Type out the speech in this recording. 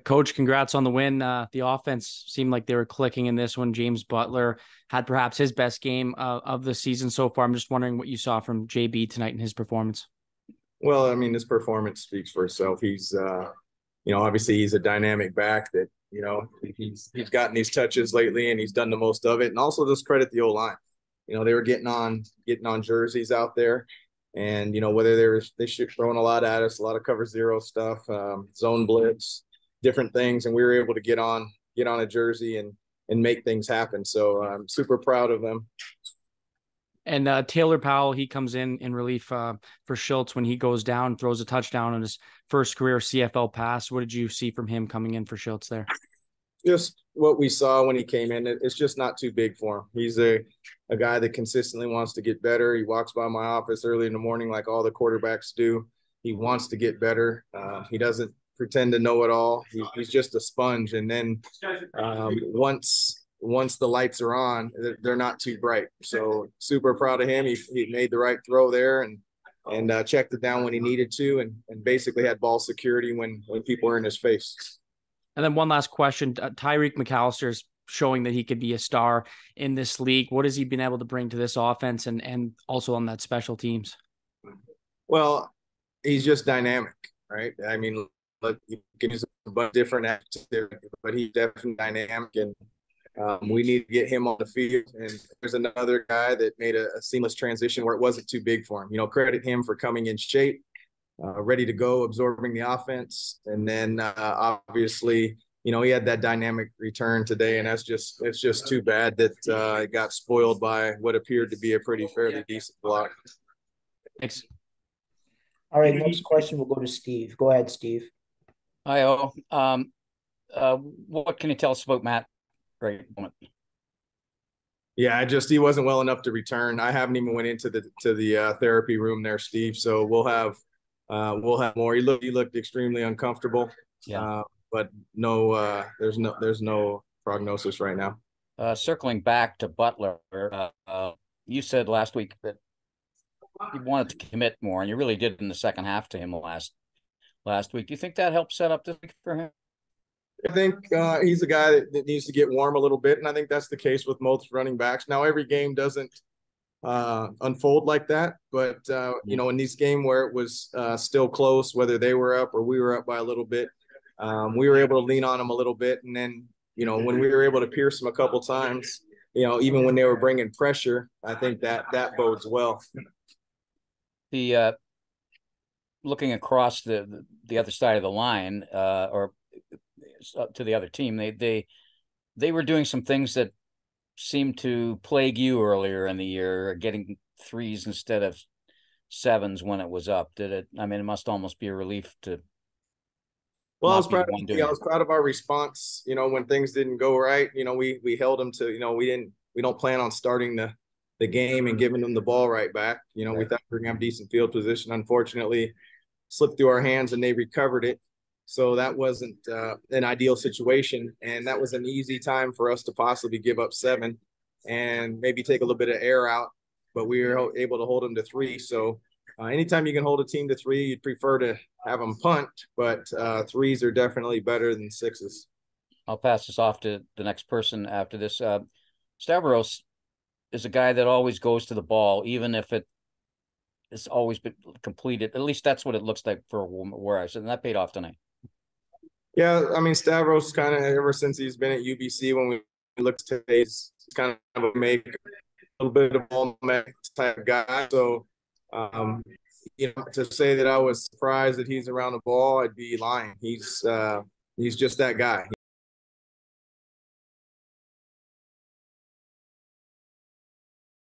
Coach, congrats on the win. The offense seemed like they were clicking in this one. James Butler had perhaps his best game of the season so far. I'm just wondering what you saw from JB tonight in his performance. Well, I mean, his performance speaks for itself. Obviously he's a dynamic back that, he's gotten these touches lately and he's done the most of it. And also just credit the O-line. They were getting on jerseys out there, and whether they should throwing a lot at us, a lot of cover zero stuff, zone blitz, different things, and we were able to get on a jersey and make things happen. So I'm super proud of them. And Taylor Powell, he comes in relief for Schultz when he goes down, throws a touchdown on his first career CFL pass. What did you see from him coming in for Schultz there? Just what we saw when he came in. It's just not too big for him. He's a guy that consistently wants to get better. He walks by my office early in the morning like all the quarterbacks do. He wants to get better. He doesn't pretend to know it all. He's just a sponge. And then once the lights are on, they're not too bright. So super proud of him. He made the right throw there and checked it down when he needed to, and basically had ball security when people were in his face. And then one last question. Tyreek McAllister is showing that he could be a star in this league. What has he been able to bring to this offense and also on that special teams? Well, he's just dynamic, right? I mean, look, he can use a bunch of different activities, but he's definitely dynamic, and we need to get him on the field. And there's another guy that made a seamless transition where it wasn't too big for him. Credit him for coming in shape, ready to go, absorbing the offense. And then obviously, he had that dynamic return today, and it's just too bad that it got spoiled by what appeared to be a fairly decent block. Thanks. All right, next question will go to Steve. Go ahead, Steve. Hi, what can you tell us about Matt? Great moment. Yeah, he wasn't well enough to return. I haven't even went into the therapy room there, Steve. So we'll have more. He looked extremely uncomfortable. Yeah. But no, there's no prognosis right now. Circling back to Butler, you said last week that you wanted to commit more, and you really did in the second half to him last week. Do you think that helped set up this week for him? I think he's a guy that needs to get warm a little bit, and I think that's the case with most running backs. Now, every game doesn't unfold like that, but in these games where it was still close, whether they were up or we were up by a little bit, we were able to lean on them a little bit, and then when we were able to pierce them a couple times, even when they were bringing pressure, I think that bodes well. The looking across the other side of the line, or to the other team, they were doing some things that seemed to plague you earlier in the year, getting threes instead of sevens when it was up. Did it? I mean, it must almost be a relief to. Well, I was proud of our response. When things didn't go right, we held them to. We don't plan on starting the game and giving them the ball right back. We thought we were gonna have decent field position. Unfortunately, slipped through our hands and they recovered it. So that wasn't an ideal situation, and that was an easy time for us to possibly give up 7 and maybe take a little bit of air out, but we were able to hold them to 3. So anytime you can hold a team to 3, you'd prefer to have them punt, but 3s are definitely better than 6s. I'll pass this off to the next person after this. Stavros is a guy that always goes to the ball, even if it's always been completed. At least that's what it looks like for where I said, and that paid off tonight. Yeah, I mean, Stavros kind of ever since he's been at UBC, when we looked today, he's kind of a make a little bit of ball type of guy. So, to say that I was surprised that he's around the ball, I'd be lying. He's just that guy.